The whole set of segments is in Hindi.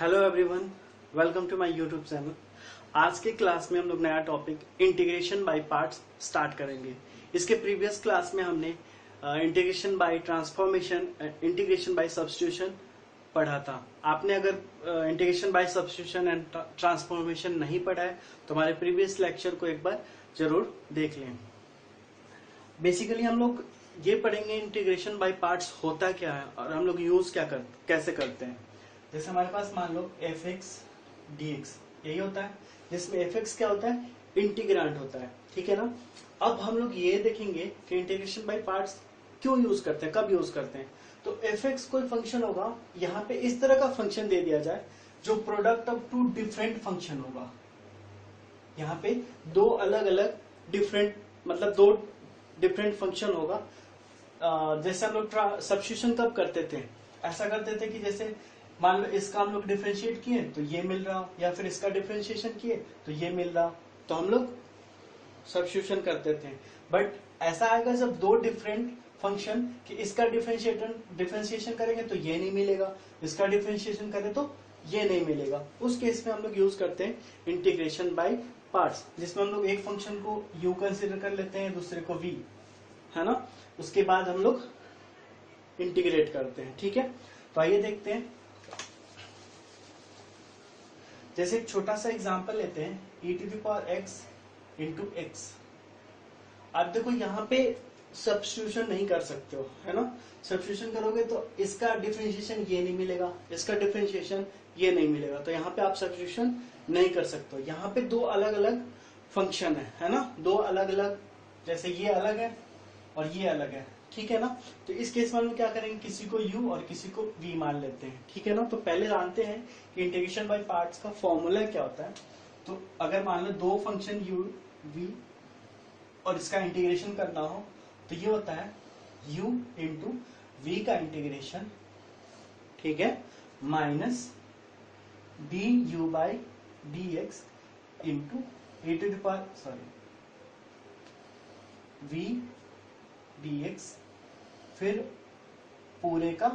Hello everyone, welcome to my YouTube channel. आज के क्लास में हम लोग नया topic integration by parts start करेंगे। इसके प्रीवियस क्लास में हमने integration by transformation, integration by substitution पढ़ा था। आपने अगर integration by substitution and transformation नहीं पढ़ा है तो हमारे प्रीवियस लेक्चर को एक बार जरूर देख लें। बेसिकली हम लोग ये पढ़ेंगे इंटीग्रेशन बाय पार्ट्स होता क्या है और हम लोग यूज कैसे करते हैं। जैसे हमारे पास मान लो एफ एक्स डी एक्स यही होता है, जिसमें एफ एक्स क्या होता है, इंटीग्रांड होता है, ठीक है ना। अब हम लोग ये देखेंगे कि इंटीग्रेशन बाय पार्ट्स क्यों यूज करते हैं, कब यूज करते हैं। तो एफ एक्स कोई फंक्शन होगा, यहाँ पे इस तरह का फंक्शन दे दिया जाए जो product of two different function होगा। यहाँ पे दो अलग अलग डिफरेंट दो डिफरेंट फंक्शन होगा। जैसे हम लोग सब्स्टिट्यूशन कब करते थे, ऐसा करते थे कि जैसे मान लो इसका हम लोग डिफरेंशिएट किए तो ये मिल रहा, या फिर इसका डिफरेंशिएशन किए तो ये मिल रहा, तो हम लोग सब्स्टिट्यूशन करते थे। बट ऐसा आएगा जब दो डिफरेंट फंक्शन कि इसका डिफरेंशिएशन करेंगे तो ये नहीं मिलेगा, इसका डिफरेंशिएशन करें तो ये नहीं मिलेगा। उस केस में हम लोग यूज करते हैं इंटीग्रेशन बाय पार्ट्स, जिसमें हम लोग एक फंक्शन को u कंसिडर कर लेते हैं, दूसरे को v, है ना। उसके बाद हम लोग इंटीग्रेट करते हैं, ठीक है। तो आइए देखते हैं। जैसे एक छोटा सा एग्जांपल लेते हैं, e to the power x into x. आप देखो यहाँ पे सब्स्टिट्यूशन नहीं कर सकते हो, है ना। सब्स्टिट्यूशन करोगे तो इसका डिफरेंशिएशन ये नहीं मिलेगा, इसका डिफरेंशिएशन ये नहीं मिलेगा, तो यहाँ पे आप सब्स्टिट्यूशन नहीं कर सकते हो। यहाँ पे दो अलग अलग फंक्शन है ना, दो अलग अलग, जैसे ये अलग है और ये अलग है, ठीक है ना। तो इस केस में हम क्या करेंगे, किसी को u और किसी को v मान लेते हैं, ठीक है ना। तो पहले जानते हैं कि इंटीग्रेशन बाय पार्ट्स का फॉर्मूला क्या होता है। तो अगर मान लो दो फंक्शन u v और इसका इंटीग्रेशन करना हो तो ये होता है u इंटू वी का इंटीग्रेशन, ठीक है, minus D you by D x into e to the power v dx, फिर पूरे का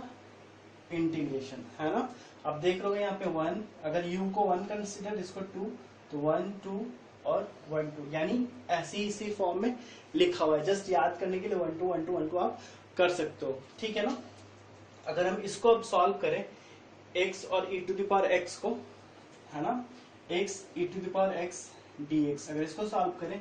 इंटीग्रेशन, है ना। अब देख रहे हो यहाँ पे 1, अगर u को 1 कंसिडर, इसको 2, तो 1 2 और 1 2, यानी ऐसी इसी फॉर्म में लिखा हुआ है। जस्ट याद करने के लिए 1 2 1 2 1 2 आप कर सकते हो, ठीक है ना। अगर हम इसको अब सॉल्व करें x और e to the power x को, है ना, x e to the power x dx, अगर इसको सॉल्व करें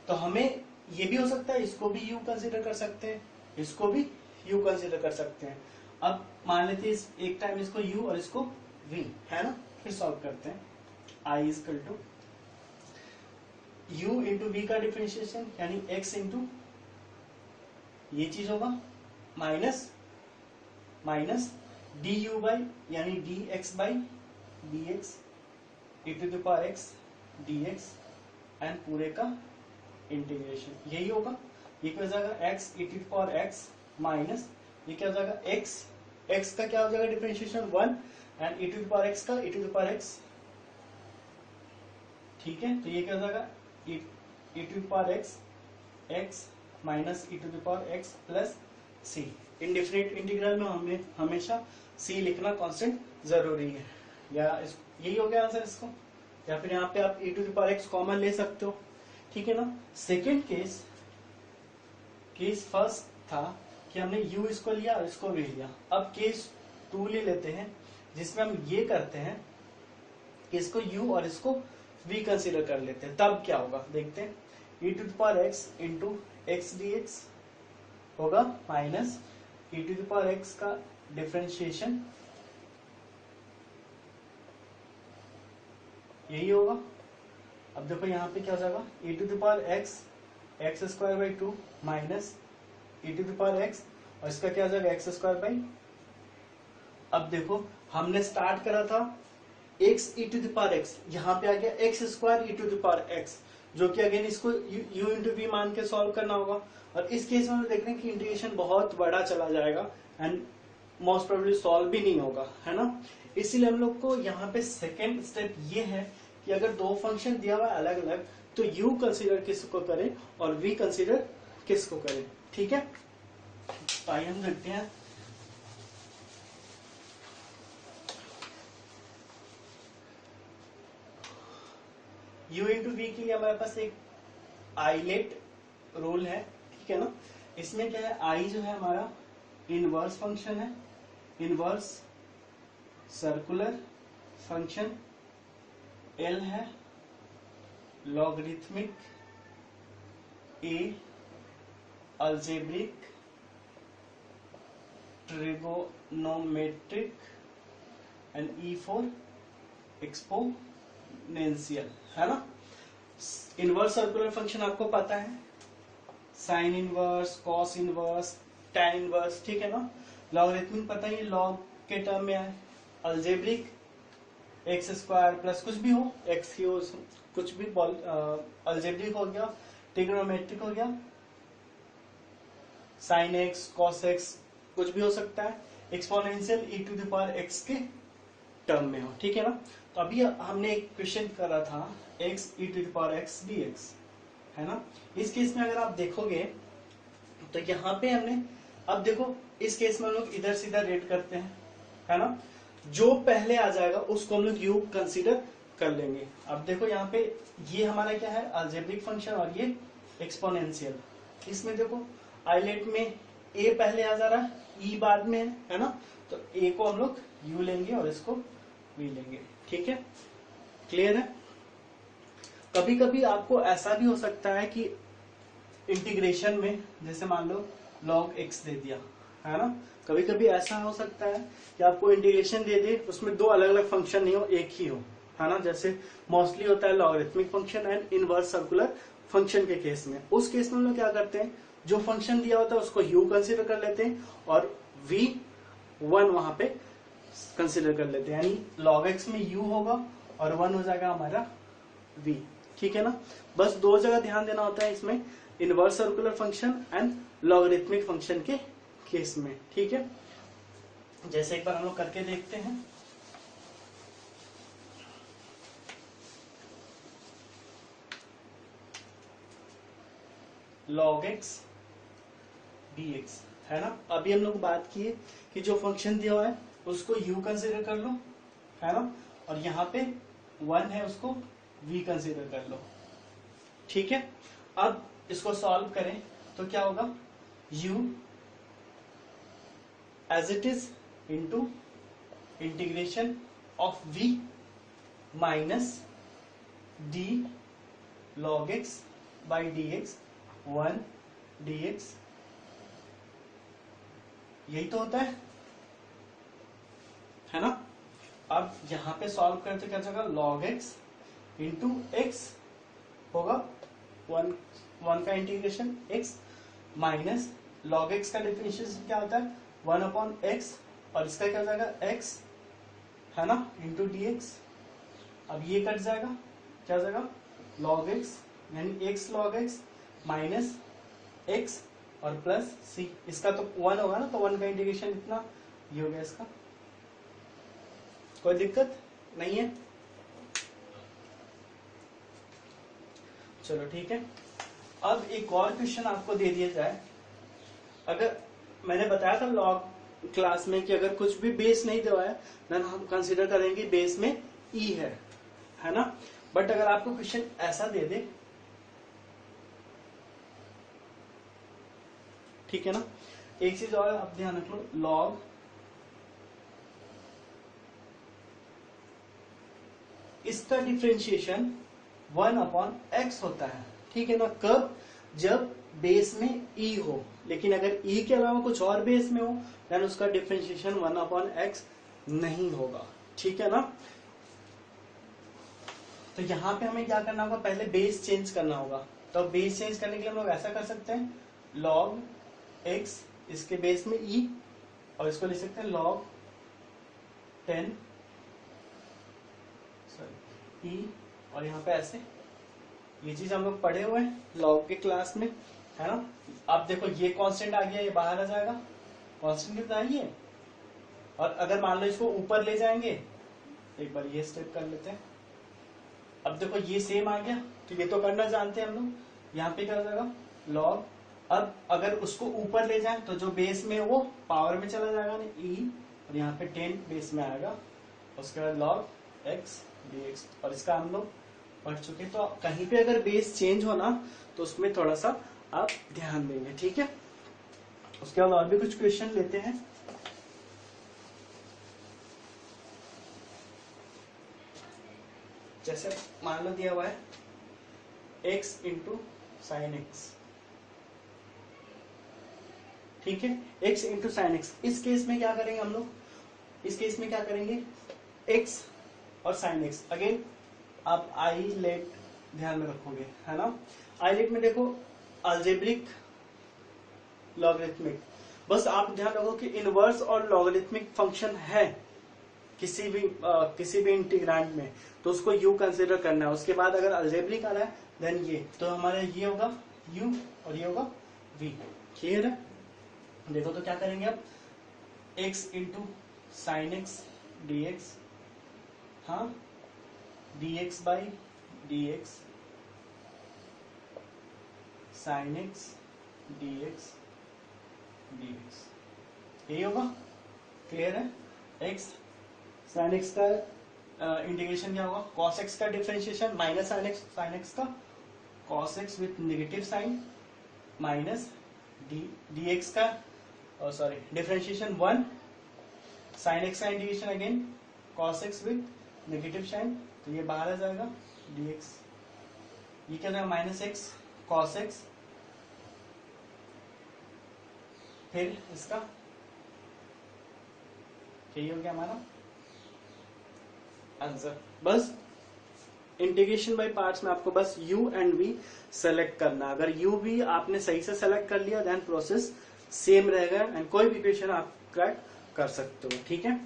तो हमें ये भी हो सकता है, इसको भी u कंसीडर कर सकते हैं, इसको भी u कंसीडर कर सकते हैं। अब मान लेते हैं एक टाइम इसको u और इसको v, है ना। फिर सॉल्व करते हैं। i equal to u into v का डिफरेंशिएशन यानी x इंटू ये चीज होगा, minus minus D you by यानी D X by D X e to the power x dx and पूरे का इंटीग्रेशन, यही होगा। ये क्या हो जाएगा, x e to the power x minus ये क्या हो जाएगा, x का क्या हो जाएगा differentiation 1 and e to the power x का e to the power x, ठीक है। तो ये क्या हो जाएगा e to the power x minus e to the power x plus c। Indefinite integral में हमें हमेशा c लिखना कांस्टेंट जरूरी है। या यही हो गया आंसर इसको, या फिर यहाँ पे आप e to the power x common ले सकते हो, ठीक है ना। सेकेंड केस फर्स्ट था कि हमने u इसको लिया और इसको v लिया। अब केस 2 ले लेते हैं, जिसमें हम ये करते हैं कि इसको u और इसको v कंसीडर कर लेते हैं। तब क्या होगा देखते हैं, e to the power x into X D X होगा minus e to the power x का डिफरेंशिएशन, यही होगा। अब देखो यहाँ पे क्या हो जाएगा, e to the power x square by 2 minus e to the power x और इसका क्या हो जाएगा x स्क्वायर बाई। अब देखो हमने स्टार्ट करा था x e to the power x, यहाँ पे आ गया x square e to the power x, जो कि अगेन इसको u इंटू v मान के सॉल्व करना होगा। और इस केस में हम देख रहे हैं कि इंटीग्रेशन बहुत बड़ा चला जाएगा एंड मोस्ट प्रोबेबली सॉल्व भी नहीं होगा, है ना। इसीलिए हम लोग को यहाँ पे सेकेंड स्टेप ये है कि अगर दो फंक्शन दिया हुआ है अलग अलग तो u कंसीडर किसको करें और v कंसीडर किसको करें, ठीक है। तो आइए हम देखते हैं u इंटू वी के लिए हमारे पास एक आइलेट रूल है, ठीक है ना। इसमें क्या है, आई जो है हमारा इनवर्स फंक्शन है, इनवर्स सर्कुलर फंक्शन, एल है logarithmic, A algebraic, trigonometric and E for exponential, है ना। इनवर्स सर्कुलर फंक्शन आपको पता है, sine inverse, cos inverse, tan inverse, ठीक है ना। लॉगरिथमिक पता ही, लॉग के टर्म में है। अलजेब्रिक एक्स स्क्वायर प्लस कुछ भी हो, एक्स ही हो, कुछ भी अलजेब्रिक हो गया। ट्रिगोनोमेट्रिक हो गया, साइन एक्स, कॉस एक्स, कुछ भी हो सकता है। Exponential e to the power x के टर्म में हो, ठीक है ना। तो अभी हमने एक क्वेश्चन करा था x e to the power x dx, है ना। इस केस में अगर आप देखोगे तो यहाँ पे हमने, अब देखो इस केस में हम लोग इधर सीधा रेट करते हैं, है ना। जो पहले आ जाएगा उसको हम लोग u कंसीडर कर लेंगे। अब देखो यहाँ पे ये हमारा क्या है, अलजेब्रिक फंक्शन, और ये एक्सपोनेंशियल। इसमें देखो आइलेट में a पहले आ जा रहा है, e बाद में है ना। तो a को हम लोग u लेंगे और इसको v लेंगे, ठीक है। क्लियर है। कभी कभी आपको ऐसा भी हो सकता है कि इंटीग्रेशन में, जैसे मान लो log x दे दिया, है ना। कभी कभी ऐसा हो सकता है कि आपको इंटीग्रेशन दे दे, उसमें दो अलग अलग फंक्शन नहीं हो, एक ही हो, है ना। जैसे मोस्टली होता है logarithmic function and inverse circular function के केस में। उस केस में हम लोग क्या करते हैं, जो फंक्शन दिया होता है उसको u कंसिडर कर लेते हैं और v1 वहां पे कंसिडर कर लेते हैं, यानी log x में u होगा और 1 हो जाएगा हमारा v, ठीक है ना। बस दो जगह ध्यान देना होता है इसमें, inverse circular function and logarithmic function के केस में, ठीक है। जैसे एक बार हम लोग करके देखते हैं। log x dx, है ना। अभी हम लोग बात किए कि जो फंक्शन दिया हुआ है उसको u कंसिडर कर लो, है ना, और यहाँ पे 1 है उसको v कंसिडर कर लो, ठीक है। अब इसको सॉल्व करें तो क्या होगा, u as it is into integration of v minus d log x by dx 1 dx, यही तो होता है ना। अब यहां पे सॉल्व करते क्या जाएगा, log x इंटू एक्स होगा 1 का integration x minus log x का डिफरेंशिएशन क्या होता है 1 अपॉन x, और इसका क्या हो जाएगा x, है ना, इंटू dx। अब ये कट जाएगा, क्या हो जाएगा log x, यानी x log x minus x और प्लस c, इसका तो 1 होगा ना, तो 1 का इंटीग्रेशन इतना ये हो गया इसका। कोई दिक्कत नहीं है, चलो ठीक है। अब एक और क्वेश्चन आपको दे दिया जाए, अगर मैंने बताया था लॉग क्लास में कि अगर कुछ भी बेस नहीं दिया है देन हम कंसीडर करेंगे बेस में e है ना। बट अगर आपको क्वेश्चन ऐसा दे दे, ठीक है ना। एक चीज और आप ध्यान रख लो, लॉग इसका डिफरेंशिएशन 1 अपॉन x होता है, ठीक है ना। कब, जब बेस में e हो, लेकिन अगर e के अलावा कुछ और बेस में हो देन उसका डिफरेंशिएशन 1 अपॉन x नहीं होगा, ठीक है ना। तो यहाँ पे हमें क्या करना होगा, पहले बेस चेंज करना होगा। तो बेस चेंज करने के लिए हम लोग ऐसा कर सकते हैं, log x इसके बेस में e, और इसको लिख सकते हैं log 10 e, और यहाँ पे ऐसे, ये चीज हम लोग पढ़े हुए हैं log के क्लास में, है ना। अब देखो ये कांस्टेंट आ गया, ये बाहर आ जाएगा, कांस्टेंट कितना है ये, और अगर मान लो इसको ऊपर ले जाएंगे, एक बार ये स्टेप कर लेते हैं। अब देखो ये सेम आ गया, तो ये तो करना जानते हैं हम लोग। यहाँ पे क्या हो जाएगा log, अब अगर उसको ऊपर ले जाए तो जो बेस में वो पावर में चला जाएगा ना e, और यहाँ पे 10 बेस में आएगा, उसके बाद log x dx, और इसका हम लोग पढ़ चुके। तो कहीं पे अगर बेस चेंज होना तो उसमें थोड़ा सा आप ध्यान देंगे, ठीक है। उसके बाद और भी कुछ क्वेश्चन लेते हैं। जैसे मान लो दिया हुआ है x इंटू साइन एक्स, ठीक है, x इंटू साइन एक्स। इस केस में क्या करेंगे हम लोग, इस केस में क्या करेंगे, x और साइन एक्स। अगेन आप आई लेट ध्यान में रखोगे, है ना। आई लेट में देखो अलजेब्रिक, लॉगरिथमिक, बस आप ध्यान रखो कि इनवर्स और लॉगरिथमिक फंक्शन है किसी भी इंटीग्रांड में तो उसको u कंसीडर करना है। उसके बाद अगर अलजेब्रिक आ रहा है देन ये, तो हमारा ये होगा u और ये होगा v। क्लियर है। देखो तो क्या करेंगे अब, x into sine x D x, हाँ, dx by D x sine x D x यही होगा। क्लियर है। x साइन एक्स का इंटीग्रेशन क्या होगा, कॉस एक्स का डिफरेंशिएशन माइनस साइन एक्स का cos x with negative sine minus d x का डिफरेंशिएशन 1 साइन एक्स का integration again cos x with negative sine, तो ये बाहर आ जाएगा dx, ये क्या जाएगा माइनस एक्स कॉस एक्स, फिर इसका यही हो गया हमारा आंसर। बस इंटीग्रेशन बाय पार्ट्स में आपको बस u एंड v सेलेक्ट करना। अगर u v आपने सही से सेलेक्ट कर लिया देन प्रोसेस सेम रहेगा एंड कोई भी इक्वेशन आप क्रैक कर सकते हो, ठीक है।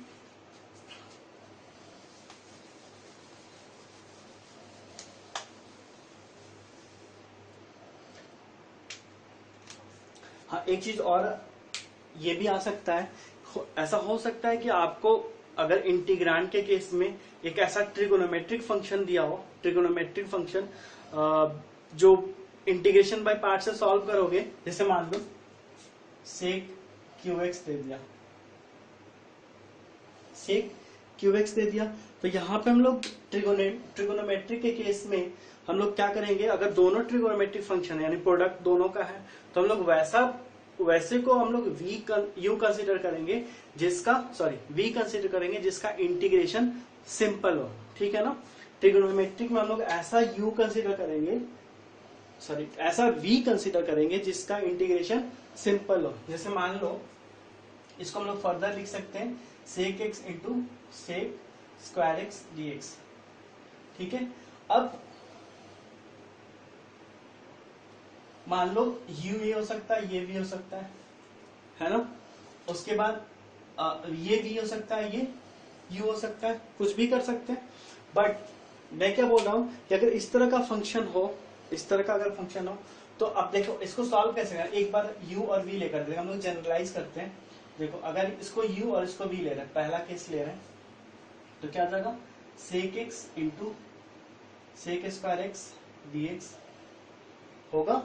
हाँ, एक चीज और ये भी आ सकता है, ऐसा हो सकता है कि आपको अगर इंटीग्रांड के केस में एक ऐसा ट्रिगोनोमेट्रिक फंक्शन दिया हो, ट्रिगोनोमेट्रिक फंक्शन जो इंटीग्रेशन बाय पार्ट से सॉल्व करोगे, जैसे मान लो सेक क्यूएक्स दे दिया, सेक क्यूएक्स दे दिया, तो यहाँ पे हम लोग ट्रिगोनोमेट्रिक के केस में हम लोग क्या करेंगे, अगर दोनों ट्रिगोनोमेट्रिक फंक्शन है यानी प्रोडक्ट दोनों का है तो हम लोग वैसे को हम लोग u कंसीडर करेंगे जिसका v कंसीडर करेंगे जिसका इंटीग्रेशन सिंपल हो, ठीक है ना। ट्रिगोनोमेट्रिक में हम लोग ऐसा u कंसीडर करेंगे, ऐसा v कंसीडर करेंगे जिसका इंटीग्रेशन सिंपल हो। जैसे मान लो इसको हम लोग फर्दर लिख सकते हैं sec x into sec square x D x, ठीक है। अब मान लो u ये हो सकता है, ये भी हो सकता है ना। उसके बाद ये भी हो सकता है, ये u हो सकता है, कुछ भी कर सकते हैं। बट मैं क्या बोल रहा हूं कि अगर इस तरह का फंक्शन हो, इस तरह का अगर फंक्शन हो तो अब देखो इसको सॉल्व कैसे करें। एक बार u और v लेकर देखो, हम लोग जनरलाइज करते हैं। देखो अगर इसको u और इसको v ले रहे हैं, पहला केस ले रहे हैं, तो क्या आ जाएगा sec x into sec square x D X होगा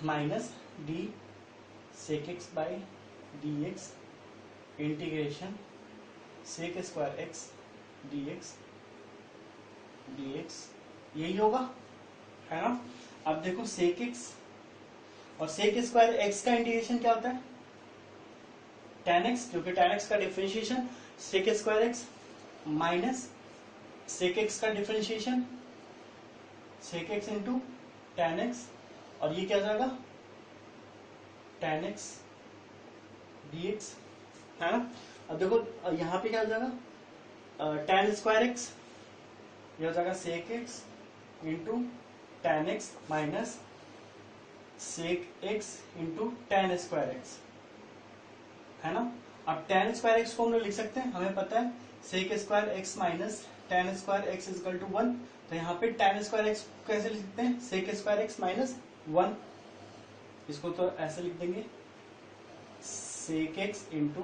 minus D sec X by D X integration sec square x D x यही होगा, है ना। अब देखो सेक एक्स और सेक स्क्वायर एक्स का इंटीग्रेशन क्या होता है, tan एक्स, क्योंकि tan एक्स का differentiation sec square x minus sec X का differentiation sec x into tan X, और ये क्या जाएगा tan एक्स डी एक्स, है ना। अब देखो यहाँ पे क्या हो जाएगा tan स्क्वायर एक्स, ये हो जाएगा sec x into tan x minus sec x into tan square x, है ना। अब tan स्क्वायर एक्स को हम लोग लिख सकते हैं, हमें पता है sec square x minus tan square x equal to 1, तो यहाँ पे tan स्क्वायर एक्स कैसे लिख सकते हैं, सेक स्क्वायर एक्स माइनस 1, इसको तो ऐसे लिख देंगे sec x into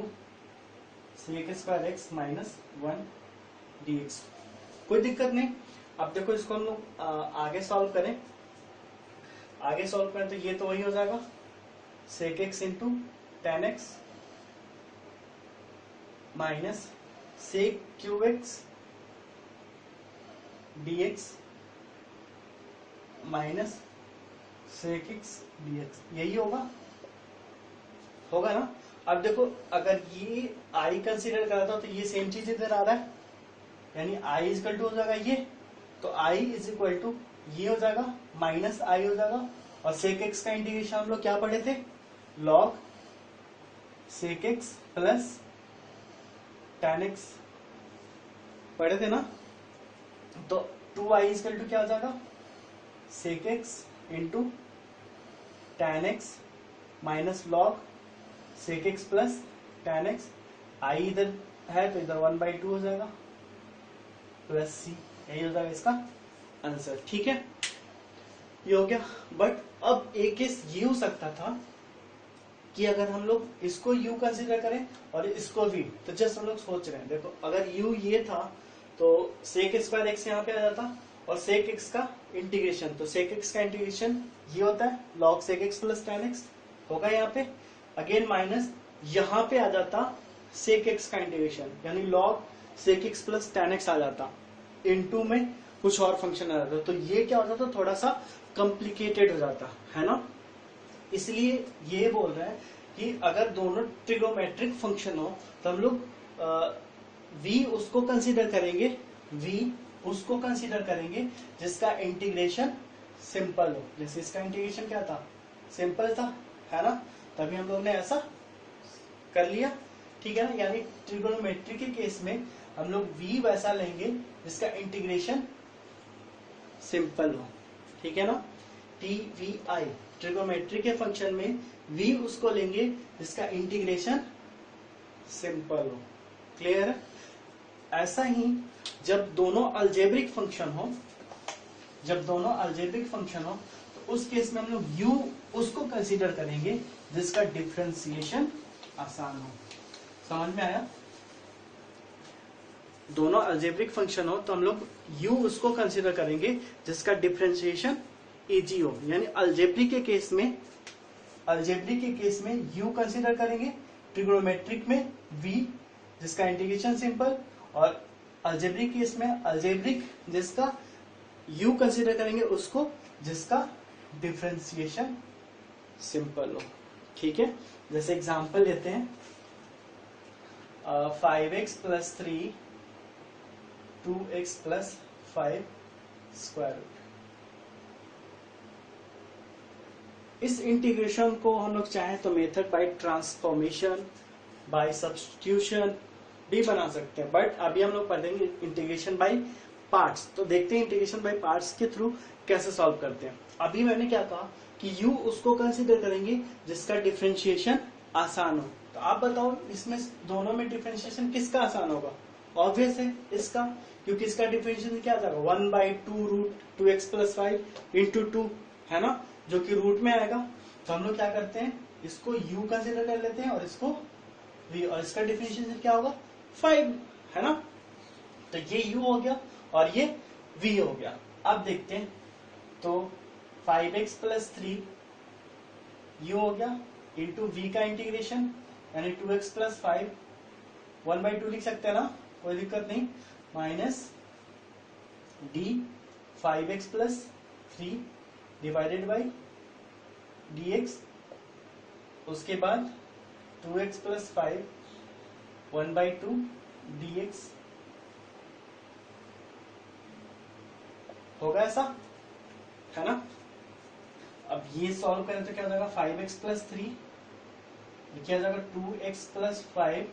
sec square x minus 1 d x, कोई दिक्कत नहीं। अब देखो इसको हम लोग आगे सॉल्व करें, तो ये तो वही हो जाएगा sec x into tan x minus sec cube x dx minus sec x dx, यही होगा ना। अब देखो अगर ये i कंसीडर करा था तो ये सेम चीज इधर आ रहा है, यानी i इक्वल टू हो जाएगा ये, तो i इज इक्वल टू ये हो जाएगा माइनस i हो जाएगा। और sec x का इंटीग्रेशन हम लोग क्या पढ़े थे, log sec x plus tan x पढ़े थे ना। तो 2i इक्वल टू क्या हो जाएगा, sec x into tan x minus log sec x plus tan x, i इधर है तो इधर 1/2 हो जाएगा प्लस c, यही हो जाएगा इसका आंसर। ठीक है, ये हो गया। बट अब एक केस ये हो सकता था कि अगर हम लोग इसको u कंसीडर करें और इसको v, तो जस्ट हम लोग सोच रहे हैं, देखो अगर u ये था तो sec स्क्वायर x यहाँ पे आ जाता, और sec x का इंटीग्रेशन, तो sec x का इंटीग्रेशन ये होता है log sec x plus tan x होगा यहाँ पे, अगेन माइनस यहाँ पे आ जाता sec x का इंटीग्रेशन, यानी log sec x plus tan x आ जाता, इनटू में कुछ और फंक्शन आ जाता, तो ये क्या हो जाता, थोड़ा सा कॉम्प्लिकेटेड हो जाता है ना। इसलिए ये बोल रहे हैं कि अगर दोनों ट्रिगोमेट्रिक फंक्शन हो तो हम लोग v उसको कंसीडर करेंगे जिसका इंटीग्रेशन सिंपल हो। जैसे इसका इंटीग्रेशन क्या था, सिंपल था, है ना, तभी हम लोग ने ऐसा कर लिया। ठीक है ना, यानी ट्रिगोनोमेट्री के केस में हम लोग v वैसा लेंगे जिसका इंटीग्रेशन सिंपल हो। ठीक है ना, TVI ट्रिगोमेट्री के फंक्शन में v उसको लेंगे जिसका इंटीग्रेशन सिंपल हो। क्लियर है। ऐसा ही जब दोनों अलजेब्रिक फंक्शन हो तो उस केस में हम लोग u उसको कंसीडर करेंगे जिसका डिफरेंशिएशन आसान हो। समझ में आया। दोनों अलजेब्रिक फंक्शन हो तो हम लोग u उसको कंसीडर करेंगे जिसका डिफरेंशिएशन इजी हो, यानी अलजेब्रिक के केस में u कंसीडर करेंगे, ट्रिगोनोमेट्रिक में v जिसका इंटीग्रेशन सिंपल, और अलजेब्रिक केस में अलजेब्रिक जिसका u कंसीडर करेंगे उसको जिसका डिफरेंशिएशन सिंपल हो। ठीक है, जैसे एग्जांपल लेते हैं 5x plus 3 2x plus 5 square root. इस इंटीग्रेशन को हम लोग चाहें तो method by transformation, by substitution भी बना सकते हैं, बट अभी हम लोग पढ़ेंगे इंटीग्रेशन बाय पार्ट्स। तो देखते हैं इंटीग्रेशन बाय पार्ट्स के थ्रू कैसे सॉल्व करते हैं। अभी मैंने क्या कहा कि u उसको कंसीडर करेंगे जिसका डिफरेंशिएशन आसान हो। तो आप बताओ इसमें दोनों में डिफरेंशिएशन किसका आसान होगा? ऑब्वियस है इसका, क्योंकि इसका डिफरेंशिएशन क्या जाएगा 1/2 रूट 2x प्लस 5 इंटू 2, है ना, जो कि रूट में आएगा। तो हम लोग क्या करते हैं, इसको u कंसीडर कर लेते हैं और इसको v, और इसका डिफरेंशिएशन क्या होगा 5, है ना। तो ये u हो गया और ये v हो गया। अब देखते हैं, तो 5x प्लस 3 u हो गया इंटू v का इंटीग्रेशन यानी 2x प्लस 5 1/2 लिख सकते हैं ना, कोई दिक्कत नहीं, minus d 5x plus 3 divided by dx, उसके बाद 2x प्लस 5 1/2 dx होगा, ऐसा है ना। अब ये सॉल्व करें तो क्या हो जाएगा 5x प्लस 3 क्या हो जाएगा 2x प्लस 5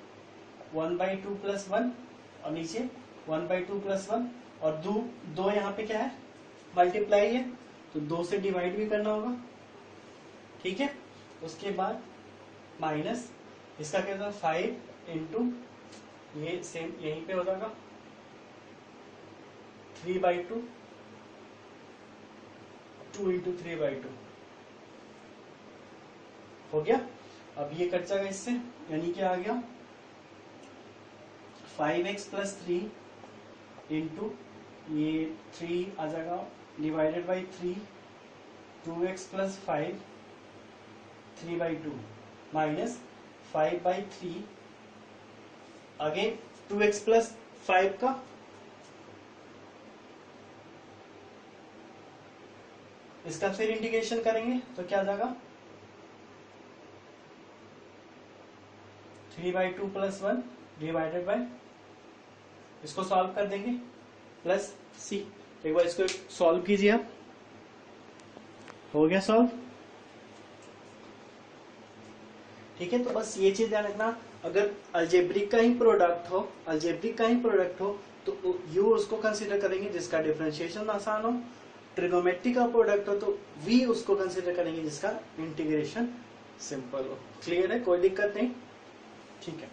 1/2 प्लस 1 और नीचे 1/2 प्लस 1, और दो यहाँ पे क्या है मल्टीप्लाई है तो 2 से डिवाइड भी करना होगा। ठीक है, उसके बाद माइनस इसका क्या होगा 5 इंटू ये सेम यहीं पे हो जाएगा 3/2 2 इंटू 3/2 हो गया। अब ये कट जाएगा इससे, यानी क्या आ गया 5x प्लस 3 इंटू ये 3 आ जाएगा divided by 3 2x plus 5 3/2 minus 5/3 again 2x plus 5 का इसका फिर इंटीग्रेशन करेंगे तो क्या आ जाएगा 3/2 + 1 डिवाइडेड बाय, इसको सॉल्व कर देंगे प्लस सी। एक बार इसको सॉल्व कीजिए आप, हो गया सॉल्व। ठीक है, तो बस ये चीज ध्यान रखना, अगर अलजेब्रिक का ही प्रोडक्ट हो तो यू उसको कंसीडर करेंगे जिसका डिफरेंशिएशन आसान हो, ट्रिगोमेट्री का प्रोडक्ट हो तो वी उसको कंसीडर करेंगे जिसका इंटीग्रेशन सिंपल हो। क्लियर है, कोई दिक्कत नहीं? ठीक है।